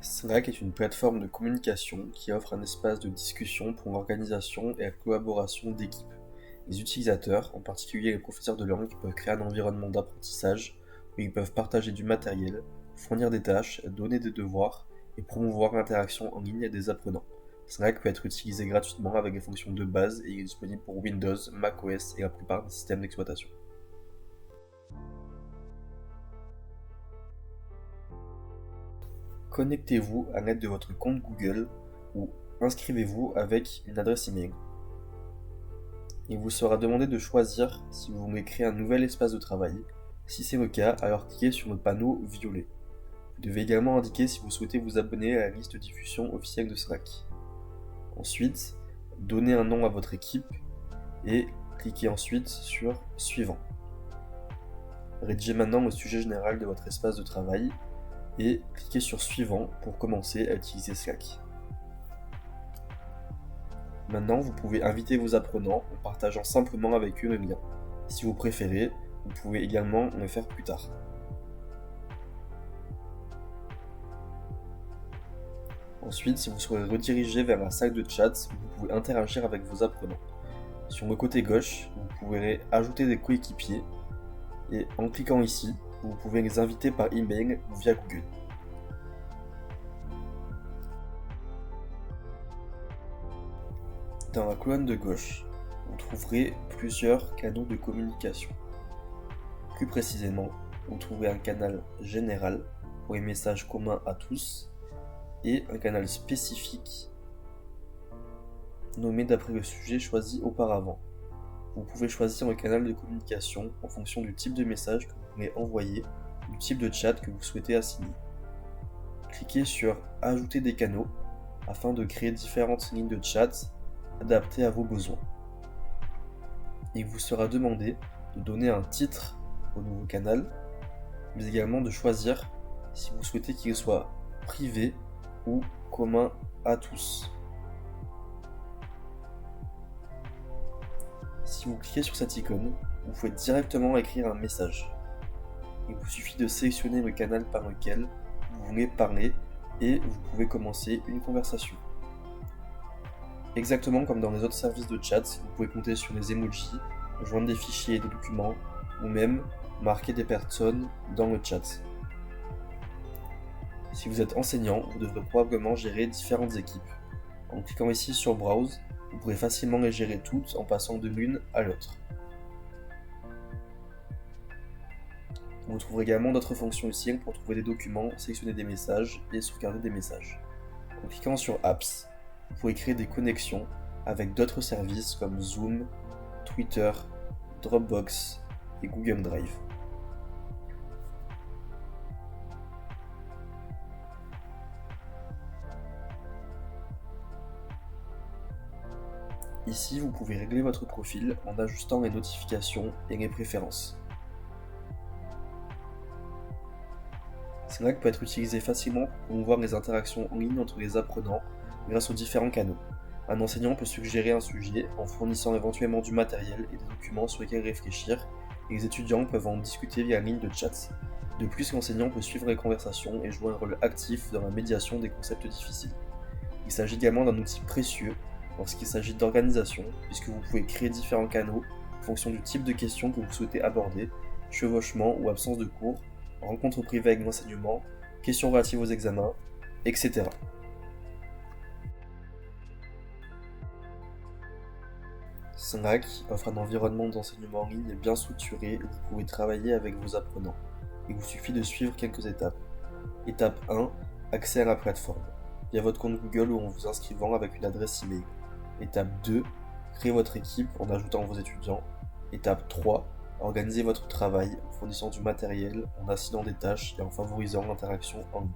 Slack est une plateforme de communication qui offre un espace de discussion pour l'organisation et la collaboration d'équipes. Les utilisateurs, en particulier les professeurs de langue, peuvent créer un environnement d'apprentissage où ils peuvent partager du matériel, fournir des tâches, donner des devoirs et promouvoir l'interaction en ligne des apprenants. Slack peut être utilisé gratuitement avec des fonctions de base et il est disponible pour Windows, macOS et la plupart des systèmes d'exploitation. Connectez-vous à l'aide de votre compte Google ou inscrivez-vous avec une adresse email. Il vous sera demandé de choisir si vous voulez créer un nouvel espace de travail. Si c'est le cas, alors cliquez sur le panneau violet. Vous devez également indiquer si vous souhaitez vous abonner à la liste de diffusion officielle de Slack. Ensuite, donnez un nom à votre équipe et cliquez ensuite sur Suivant. Rédigez maintenant le sujet général de votre espace de travail et cliquez sur Suivant pour commencer à utiliser Slack. Maintenant, vous pouvez inviter vos apprenants en partageant simplement avec eux le lien. Si vous préférez, vous pouvez également le faire plus tard. Ensuite, si vous serez redirigé vers la salle de chat, vous pouvez interagir avec vos apprenants. Sur le côté gauche, vous pourrez ajouter des coéquipiers et en cliquant ici, vous pouvez les inviter par email ou via Google. Dans la colonne de gauche, vous trouverez plusieurs canaux de communication. Plus précisément, vous trouverez un canal général pour les messages communs à tous et un canal spécifique nommé d'après le sujet choisi auparavant. Vous pouvez choisir le canal de communication en fonction du type de message que vous voulez envoyer ou du type de chat que vous souhaitez assigner. Cliquez sur Ajouter des canaux afin de créer différentes lignes de chat adaptées à vos besoins. Il vous sera demandé de donner un titre au nouveau canal, mais également de choisir si vous souhaitez qu'il soit privé ou commun à tous. Si vous cliquez sur cette icône, vous pouvez directement écrire un message. Il vous suffit de sélectionner le canal par lequel vous voulez parler et vous pouvez commencer une conversation. Exactement comme dans les autres services de chat, vous pouvez compter sur les emojis, joindre des fichiers et des documents, ou même marquer des personnes dans le chat. Si vous êtes enseignant, vous devrez probablement gérer différentes équipes. En cliquant ici sur Browse, vous pourrez facilement les gérer toutes en passant de l'une à l'autre. Vous trouverez également d'autres fonctions utiles pour trouver des documents, sélectionner des messages et sauvegarder des messages. En cliquant sur Apps, vous pouvez créer des connexions avec d'autres services comme Zoom, Twitter, Dropbox et Google Drive. Ici, vous pouvez régler votre profil en ajustant les notifications et les préférences. Slack peut être utilisé facilement pour promouvoir les interactions en ligne entre les apprenants grâce aux différents canaux. Un enseignant peut suggérer un sujet en fournissant éventuellement du matériel et des documents sur lesquels réfléchir, et les étudiants peuvent en discuter via une ligne de chat. De plus, l'enseignant peut suivre les conversations et jouer un rôle actif dans la médiation des concepts difficiles. Il s'agit également d'un outil précieux lorsqu'il s'agit d'organisation, puisque vous pouvez créer différents canaux en fonction du type de questions que vous souhaitez aborder, chevauchement ou absence de cours, rencontres privées avec l'enseignement, questions relatives aux examens, etc. Slack offre un environnement d'enseignement en ligne bien structuré où vous pouvez travailler avec vos apprenants. Il vous suffit de suivre quelques étapes. Étape 1, accès à la plateforme, via votre compte Google ou en vous inscrivant avec une adresse email. Étape 2, créer votre équipe en ajoutant vos étudiants. Étape 3, organisez votre travail en fournissant du matériel, en assignant des tâches et en favorisant l'interaction en ligne.